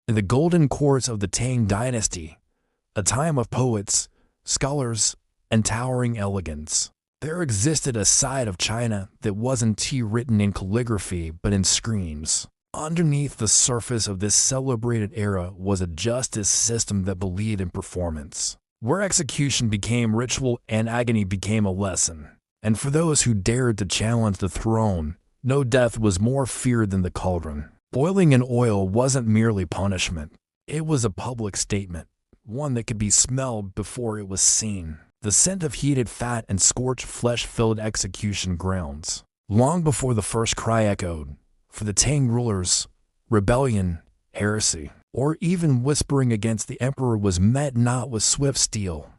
In the golden courts of the Tang Dynasty, a time of poets, scholars, and towering elegance, there existed a side of China that wasn't written in calligraphy but in screams. Underneath the surface of this celebrated era was a justice system that believed in performance, where execution became ritual and agony became a lesson. And for those who dared to challenge the throne, no death was more feared than the cauldron. Boiling in oil wasn't merely punishment. It was a public statement, one that could be smelled before it was seen. The scent of heated fat and scorched flesh filled execution grounds. Long before the first cry echoed, for the Tang rulers, rebellion, heresy, or even whispering against the emperor was met not with swift steel,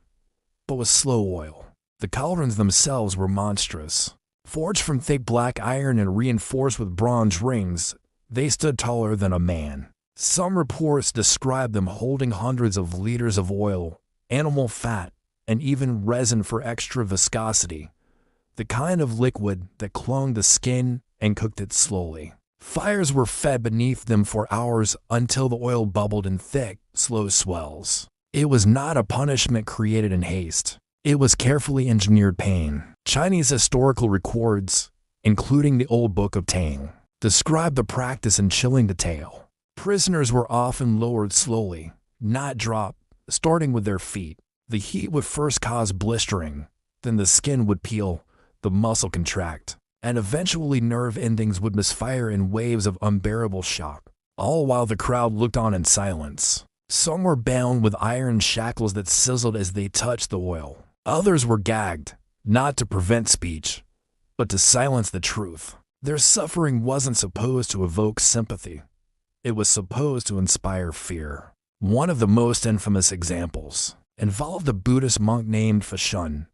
but with slow oil. The cauldrons themselves were monstrous. Forged from thick black iron and reinforced with bronze rings, they stood taller than a man. Some reports describe them holding hundreds of liters of oil, animal fat, and even resin for extra viscosity, the kind of liquid that clung to skin and cooked it slowly. Fires were fed beneath them for hours until the oil bubbled in thick, slow swells. It was not a punishment created in haste. It was carefully engineered pain. Chinese historical records, including the Old Book of Tang, describe the practice in chilling detail. Prisoners were often lowered slowly, not dropped, starting with their feet. The heat would first cause blistering, then the skin would peel, the muscle contract, and eventually nerve endings would misfire in waves of unbearable shock, all while the crowd looked on in silence. Some were bound with iron shackles that sizzled as they touched the oil. Others were gagged, not to prevent speech, but to silence the truth. Their suffering wasn't supposed to evoke sympathy. It was supposed to inspire fear. One of the most infamous examples involved a Buddhist monk named Fashun,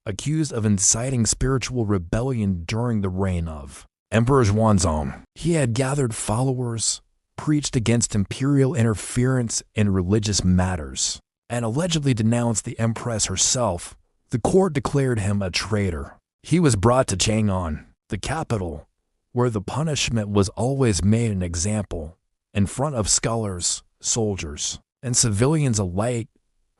accused of inciting spiritual rebellion during the reign of Emperor Xuanzong. He had gathered followers, preached against imperial interference in religious matters, and allegedly denounced the empress herself. The court declared him a traitor. He was brought to Chang'an, the capital, where the punishment was always made an example, in front of scholars, soldiers, and civilians alike.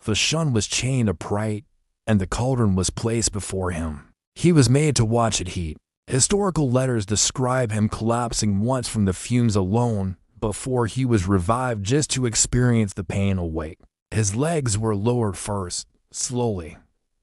Fashun was chained upright, and the cauldron was placed before him. He was made to watch it heat. Historical letters describe him collapsing once from the fumes alone before he was revived just to experience the pain awake. His legs were lowered first, slowly,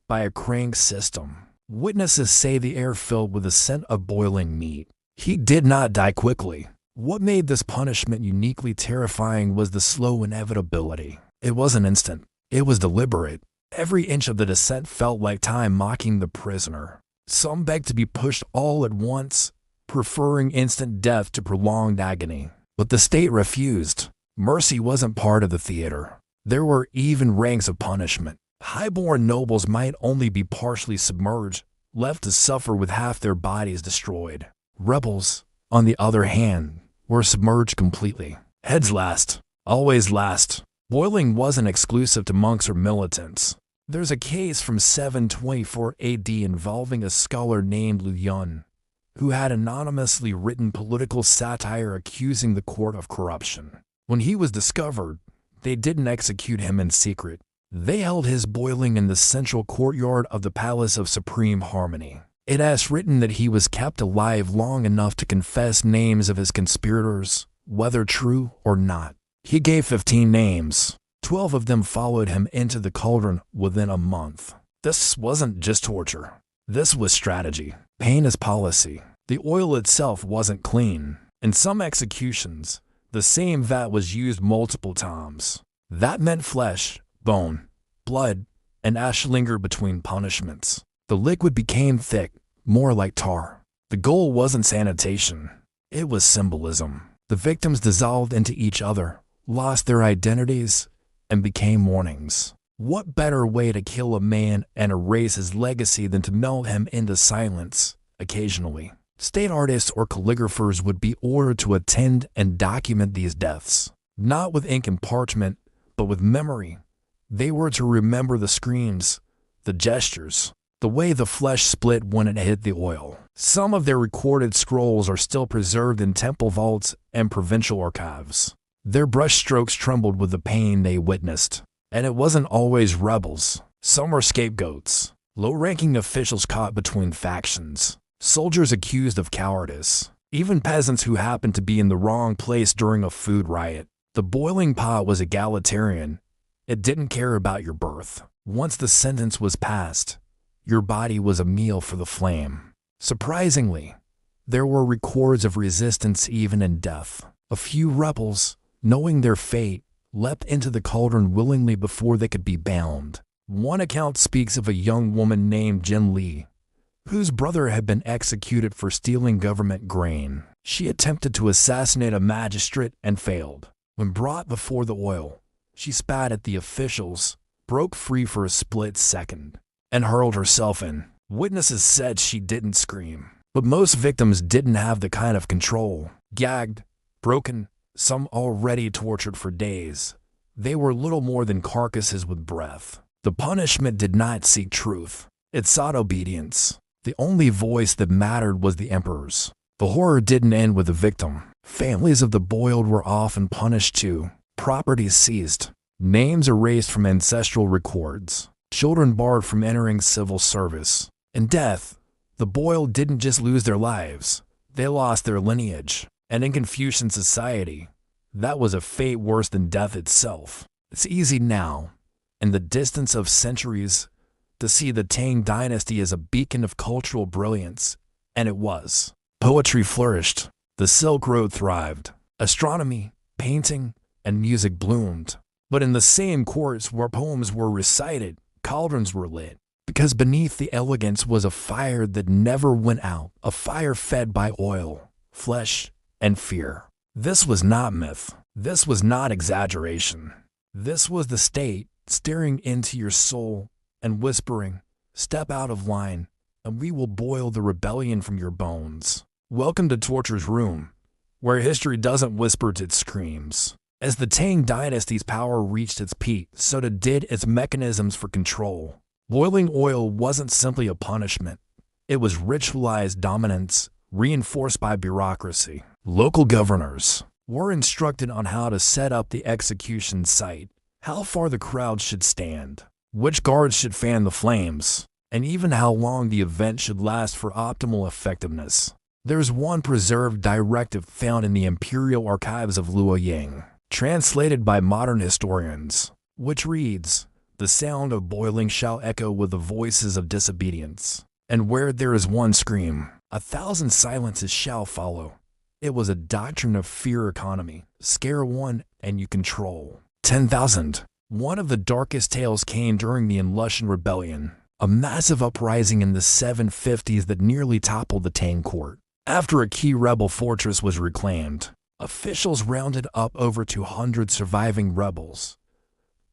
by a crank system. Witnesses say the air filled with the scent of boiling meat. He did not die quickly. What made this punishment uniquely terrifying was the slow inevitability. It wasn't instant. It was deliberate. Every inch of the descent felt like time mocking the prisoner. Some begged to be pushed all at once, preferring instant death to prolonged agony. But the state refused. Mercy wasn't part of the theater. There were even ranks of punishment. High-born nobles might only be partially submerged, left to suffer with half their bodies destroyed. Rebels, on the other hand, were submerged completely. Heads last. Always last. Boiling wasn't exclusive to monks or militants. There's a case from 724 AD involving a scholar named Lu Yun, who had anonymously written political satire accusing the court of corruption. When he was discovered, they didn't execute him in secret. They held his boiling in the central courtyard of the Palace of Supreme Harmony. It has written that he was kept alive long enough to confess names of his conspirators, whether true or not. He gave 15 names. 12 of them followed him into the cauldron within a month. This wasn't just torture. This was strategy. Pain as policy. The oil itself wasn't clean. In some executions, the same vat was used multiple times. That meant flesh, bone, blood, and ash lingered between punishments. The liquid became thick, more like tar. The goal wasn't sanitation. It was symbolism. The victims dissolved into each other, lost their identities, and became warnings. What better way to kill a man and erase his legacy than to melt him into silence, occasionally? State artists or calligraphers would be ordered to attend and document these deaths, not with ink and parchment, but with memory. They were to remember the screams, the gestures, the way the flesh split when it hit the oil. Some of their recorded scrolls are still preserved in temple vaults and provincial archives. Their brushstrokes trembled with the pain they witnessed. And it wasn't always rebels. Some were scapegoats, low-ranking officials caught between factions, soldiers accused of cowardice, even peasants who happened to be in the wrong place during a food riot. The boiling pot was egalitarian. It didn't care about your birth. Once the sentence was passed, your body was a meal for the flame. Surprisingly, there were records of resistance even in death. A few rebels, knowing their fate, leapt into the cauldron willingly before they could be bound. One account speaks of a young woman named Jin Li, whose brother had been executed for stealing government grain. She attempted to assassinate a magistrate and failed. When brought before the oil, she spat at the officials, broke free for a split second, and hurled herself in. Witnesses said she didn't scream, but most victims didn't have the kind of control. Gagged, broken, some already tortured for days, they were little more than carcasses with breath. The punishment did not seek truth. It sought obedience. The only voice that mattered was the emperor's. The horror didn't end with the victim. Families of the boiled were often punished too. Properties seized, names erased from ancestral records, children barred from entering civil service. In death, the boiled didn't just lose their lives, they lost their lineage. And in Confucian society, that was a fate worse than death itself. It's easy now, in the distance of centuries, to see the Tang Dynasty as a beacon of cultural brilliance, and it was. Poetry flourished, the Silk Road thrived, astronomy, painting, and music bloomed. But in the same courts where poems were recited, cauldrons were lit. Because beneath the elegance was a fire that never went out, a fire fed by oil, flesh, and fear. This was not myth. This was not exaggeration. This was the state staring into your soul and whispering, "Step out of line, and we will boil the rebellion from your bones." Welcome to Torture's Room, where history doesn't whisper, it screams. As the Tang Dynasty's power reached its peak, so did its mechanisms for control. Boiling oil wasn't simply a punishment. It was ritualized dominance, reinforced by bureaucracy. Local governors were instructed on how to set up the execution site, how far the crowd should stand, which guards should fan the flames, and even how long the event should last for optimal effectiveness. There's one preserved directive found in the Imperial Archives of Luoyang, translated by modern historians, which reads, "The sound of boiling shall echo with the voices of disobedience, and where there is one scream, 1,000 silences shall follow." It was a doctrine of fear economy. Scare one and you control 10,000. One of the darkest tales came during the Lushan Rebellion, a massive uprising in the 750s that nearly toppled the Tang court. After a key rebel fortress was reclaimed, officials rounded up over 200 surviving rebels.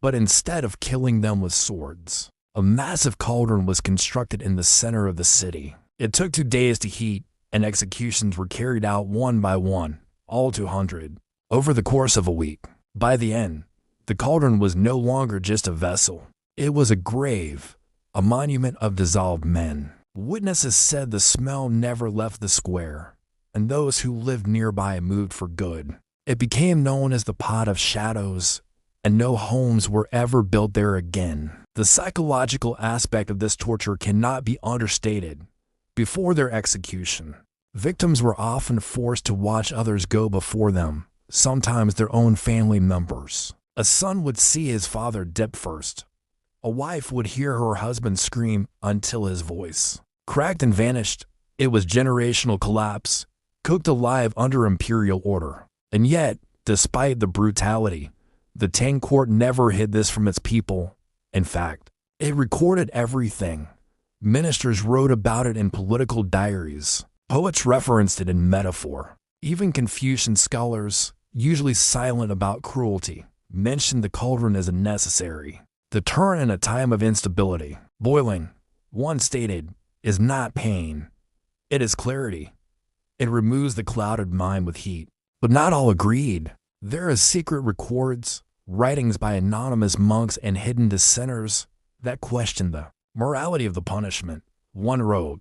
But instead of killing them with swords, a massive cauldron was constructed in the center of the city. It took 2 days to heat, and executions were carried out one by one, all 200, over the course of a week. By the end, the cauldron was no longer just a vessel. It was a grave, a monument of dissolved men. Witnesses said the smell never left the square, and those who lived nearby moved for good. It became known as the Pot of Shadows, and no homes were ever built there again. The psychological aspect of this torture cannot be understated. Before their execution, victims were often forced to watch others go before them, sometimes their own family members. A son would see his father dip first. A wife would hear her husband scream until his voice cracked and vanished. It was generational collapse, cooked alive under imperial order. And yet, despite the brutality, the Tang court never hid this from its people. In fact, it recorded everything. Ministers wrote about it in political diaries. Poets referenced it in metaphor. Even Confucian scholars, usually silent about cruelty, mentioned the cauldron as a necessary deterrent in a time of instability. Boiling, one stated, is not pain. It is clarity. It removes the clouded mind with heat. But not all agreed. There are secret records, writings by anonymous monks and hidden dissenters that question the morality of the punishment. One wrote,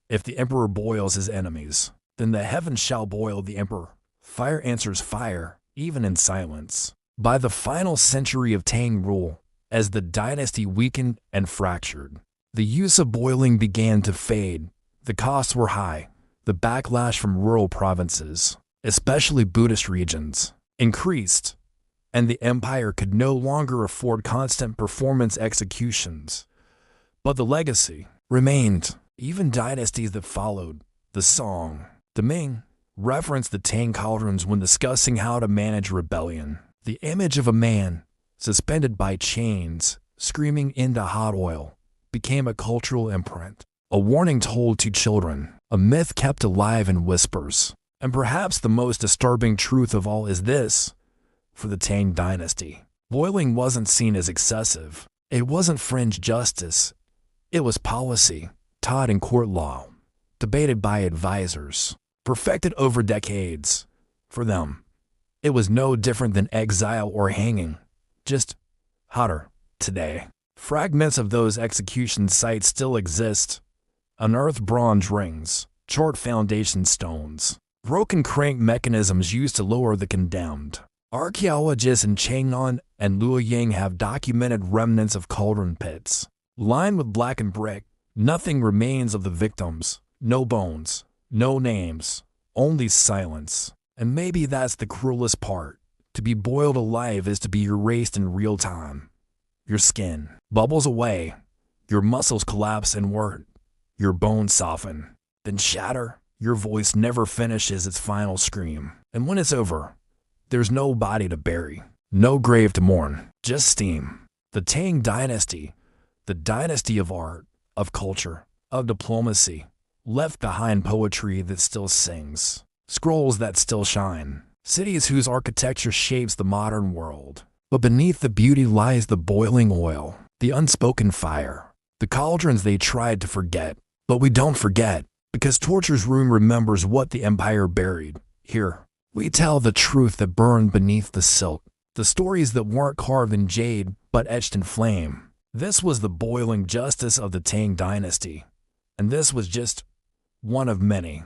"If the emperor boils his enemies, then the heavens shall boil the emperor. Fire answers fire, even in silence. By the final century of Tang rule, as the dynasty weakened and fractured, the use of boiling began to fade. The costs were high. The backlash from rural provinces, especially Buddhist regions, increased, and the empire could no longer afford constant performance executions. But the legacy remained. Even dynasties that followed, the Song, the Ming, referenced the Tang Cauldrons when discussing how to manage rebellion. The image of a man, suspended by chains, screaming into hot oil, became a cultural imprint, a warning told to children, a myth kept alive in whispers. And perhaps the most disturbing truth of all is this: for the Tang Dynasty, boiling wasn't seen as excessive. It wasn't fringe justice. It was policy, taught in court law, debated by advisors, perfected over decades. For them, it was no different than exile or hanging, just hotter today. Fragments of those execution sites still exist: unearthed bronze rings, charred foundation stones, broken crank mechanisms used to lower the condemned. Archaeologists in Chang'an and Luoyang have documented remnants of cauldron pits, lined with blackened brick. Nothing remains of the victims, no bones, no names, only silence. And maybe that's the cruelest part. To be boiled alive is to be erased in real time. Your skin bubbles away, your muscles collapse inward, your bones soften, then shatter. Your voice never finishes its final scream. And when it's over, there's no body to bury, no grave to mourn, just steam. The Tang Dynasty, the dynasty of art, of culture, of diplomacy, left behind poetry that still sings, scrolls that still shine, cities whose architecture shapes the modern world. But beneath the beauty lies the boiling oil, the unspoken fire, the cauldrons they tried to forget. But we don't forget, because Torture's Room remembers what the empire buried. Here, we tell the truth that burned beneath the silk, the stories that weren't carved in jade but etched in flame. This was the boiling justice of the Tang Dynasty, and this was just one of many.